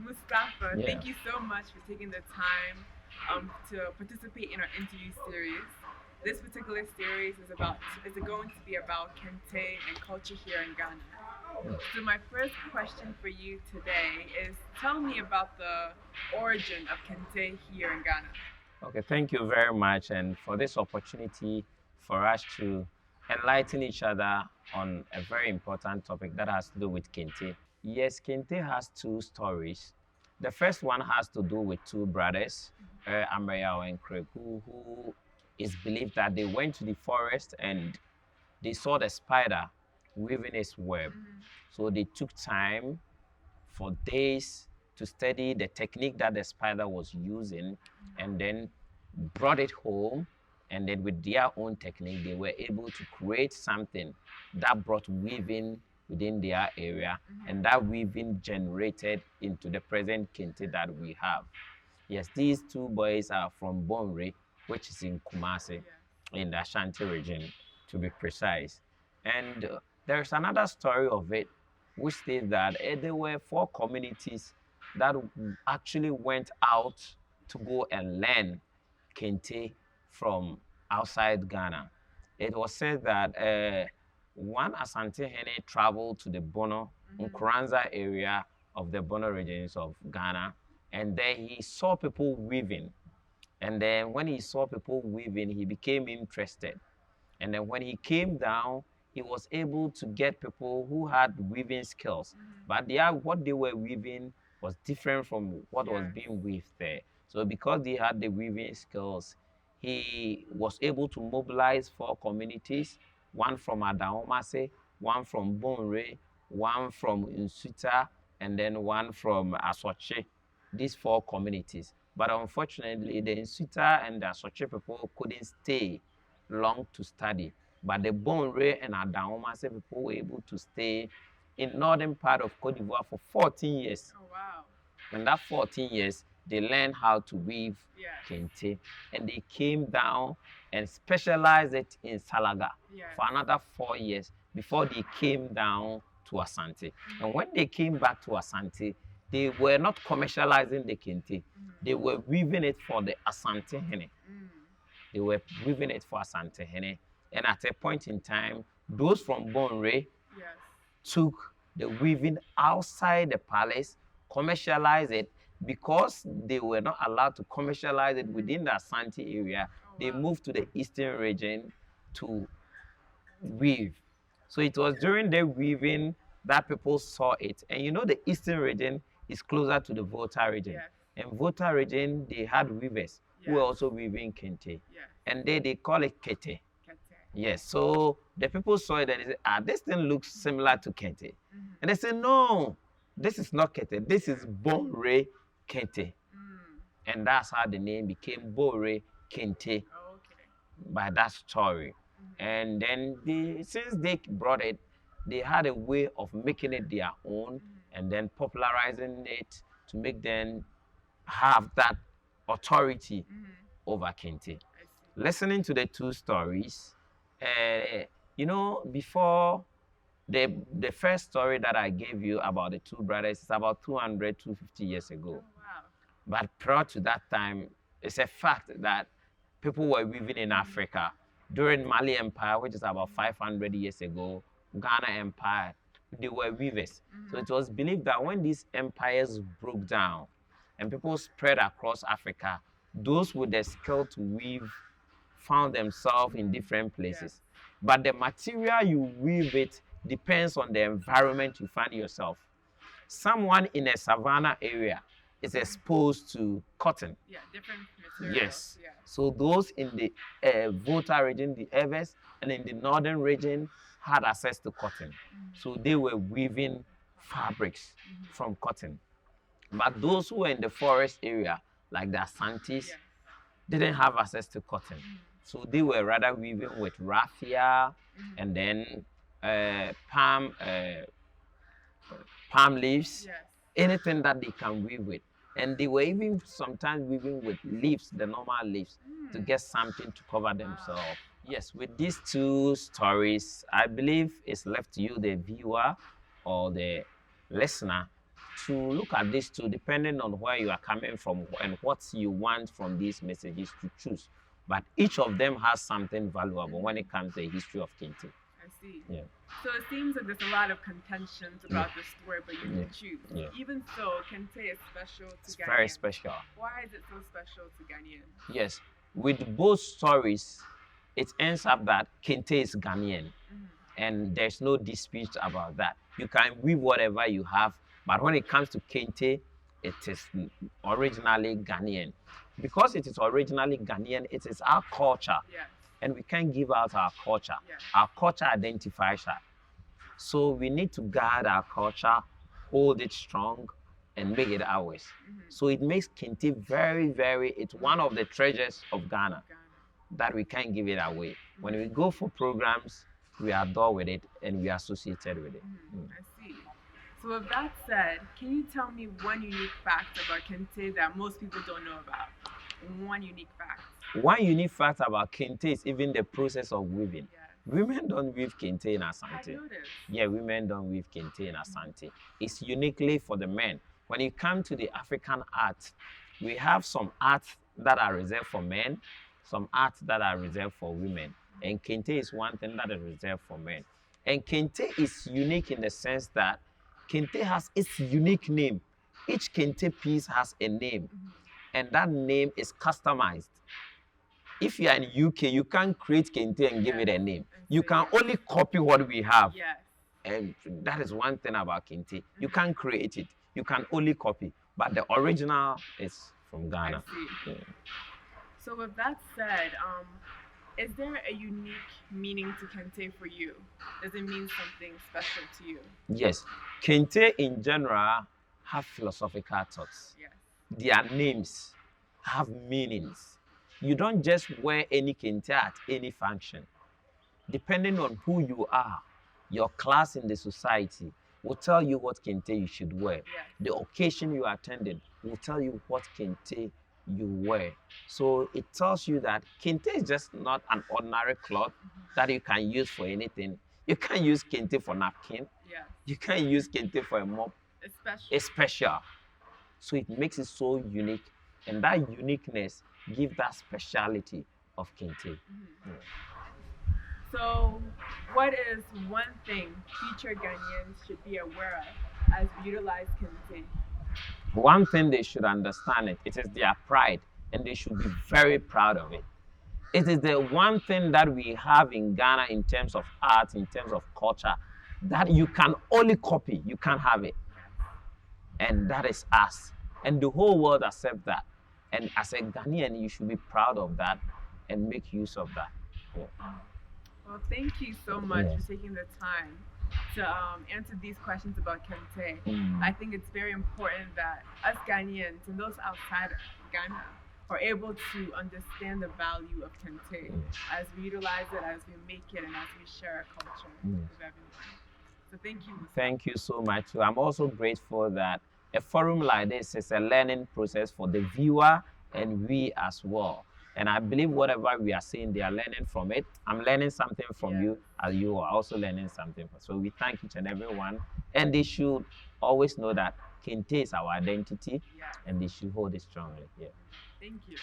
Mustafa, thank you so much for taking the time to participate in our interview series. This particular series is going to be about Kente and culture here in Ghana. So my first question for you today is, tell me about the origin of Kente here in Ghana. Okay, thank you very much, and for this opportunity for us to enlighten each other on a very important topic that has to do with Kente. Yes, Kente has two stories. The first one has to do with two brothers, Amrayao and Kreku, who is believed that they went to the forest and they saw the spider weaving its web. So they took time for days to study the technique that the spider was using, and then brought it home, and then with their own technique they were able to create something that brought weaving within their area, and that weaving generated into the present Kente that we have. Yes, these two boys are from Bonre, which is in Kumasi, in the Ashanti region, to be precise. And there's another story of it, which states that there were 4 communities that actually went out to go and learn Kente from outside Ghana. It was said that one Asante Hene traveled to the Bono, Nkuranza area of the Bono regions of Ghana, and there he saw people weaving. And then when he saw people weaving, he became interested. And then when he came down, he was able to get people who had weaving skills. But what they were weaving was different from what was being weaved there. So because they had the weaving skills, he was able to mobilize 4 communities, one from Adaomase, one from Bonre, one from Nsuta, and then one from Asoche. These 4 communities. But unfortunately, the Nsuta and the Asoche people couldn't stay long to study. But the Bonre and Adaomase people were able to stay in northern part of Cote d'Ivoire for 14 years. Oh, wow. In that 14 years, they learned how to weave Kente, and they came down and specialized it in Salaga for another 4 years before they came down to Asante. And when they came back to Asante, they were not commercializing the Kente. They were weaving it for the Asante Hene. They were weaving it for Asante Hene. And at a point in time, those from Bonre took the weaving outside the palace, commercialized it. Because they were not allowed to commercialize it within the Asante area, they moved to the eastern region to weave. So it was during the weaving that people saw it. And you know, the eastern region is closer to the Volta region. And Volta region, they had weavers who were also weaving Kente. And they call it Kete. Yes, so the people saw it and they said, this thing looks similar to Kente. And they said, no, this is not Kete, this is Bonre Kente. And that's how the name became Bonre Kente by that story. And then since they brought it, they had a way of making it their own and then popularizing it to make them have that authority over Kente. Listening to the 2 stories, you know, before the first story that I gave you about the 2 brothers is about 200, 250 years ago. But prior to that time, it's a fact that people were weaving in Africa. During Mali Empire, which is about 500 years ago, Ghana Empire, they were weavers. So it was believed that when these empires broke down and people spread across Africa, those with the skill to weave found themselves in different places. But the material you weave it depends on the environment you find yourself. Someone in a savannah area is exposed to cotton. Yeah, different materials. Yes. Yeah. So those in the Volta region, the Evers, and in the northern region had access to cotton. So they were weaving fabrics from cotton. But those who were in the forest area, like the Asantis, didn't have access to cotton. So they were rather weaving with raffia and then palm leaves, anything that they can weave with. And they were even sometimes weaving with leaves, the normal leaves, to get something to cover themselves. Yes, with these two stories, I believe it's left to you, the viewer or the listener, to look at these two, depending on where you are coming from and what you want from these messages to choose. But each of them has something valuable when it comes to the history of Kente. I see. Yeah. So it seems like there's a lot of contentions about the story, but you can choose. Yeah. Even so, Kente is special to Ghanaians. Very special. Why is it so special to Ghanaians? Yes. With both stories, it ends up that Kente is Ghanaian. And there's no dispute about that. You can weave whatever you have, but when it comes to Kente, it is originally Ghanaian. Because it is originally Ghanaian, it is our culture. Yes. And we can't give out our culture. Yes. Our culture identifies us. So we need to guard our culture, hold it strong, and make it ours. So it makes Kente very, very, it's one of the treasures of Ghana that we can't give it away. When we go for programs, we adore with it and we are associated with it. I see. So with that said, can you tell me one unique fact about Kente that most people don't know about? One unique fact. One unique fact about Kente is even the process of weaving. Yes. Women don't weave Kente in Asante. I noticed. Yeah, women don't weave Kente in Asante. It's uniquely for the men. When you come to the African art, we have some arts that are reserved for men, some arts that are reserved for women. And Kente is one thing that is reserved for men. And Kente is unique in the sense that Kente has its unique name. Each Kente piece has a name, and that name is customized. If you are in UK, you can't create Kente and give it a name. You can only copy what we have. Yes. And that is one thing about Kente. You can't create it. You can only copy. But the original is from Ghana. I see. Yeah. So with that said, is there a unique meaning to Kente for you? Does it mean something special to you? Yes. Kente in general have philosophical thoughts. Yes. Their names have meanings. You don't just wear any Kente at any function. Depending on who you are, your class in the society will tell you what Kente you should wear. Yes. The occasion you attended will tell you what Kente you wear. So it tells you that Kente is just not an ordinary cloth that you can use for anything. You can't use Kente for napkin. Yes. You can't use Kente for a mop. It's special. So it makes it so unique. And that uniqueness gives that speciality of Kente. So what is one thing future Ghanaians should be aware of as we utilize Kente? One thing they should understand it is their pride, and they should be very proud of it. It is the one thing that we have in Ghana in terms of art, in terms of culture, that you can only copy, you can't have it. And that is us. And the whole world accepts that. And as a Ghanaian, you should be proud of that and make use of that. Yeah. Well, thank you so much for taking the time to answer these questions about Kente. I think it's very important that us Ghanaians and those outside Ghana are able to understand the value of Kente as we utilize it, as we make it, and as we share our culture with everyone. So thank you. Thank you so much. I'm also grateful that a forum like this is a learning process for the viewer and we as well. And I believe whatever we are saying, they are learning from it. I'm learning something from you, as you are also learning something. So we thank each and every one. And they should always know that Kente is our identity, and they should hold it strongly. Yeah. Thank you.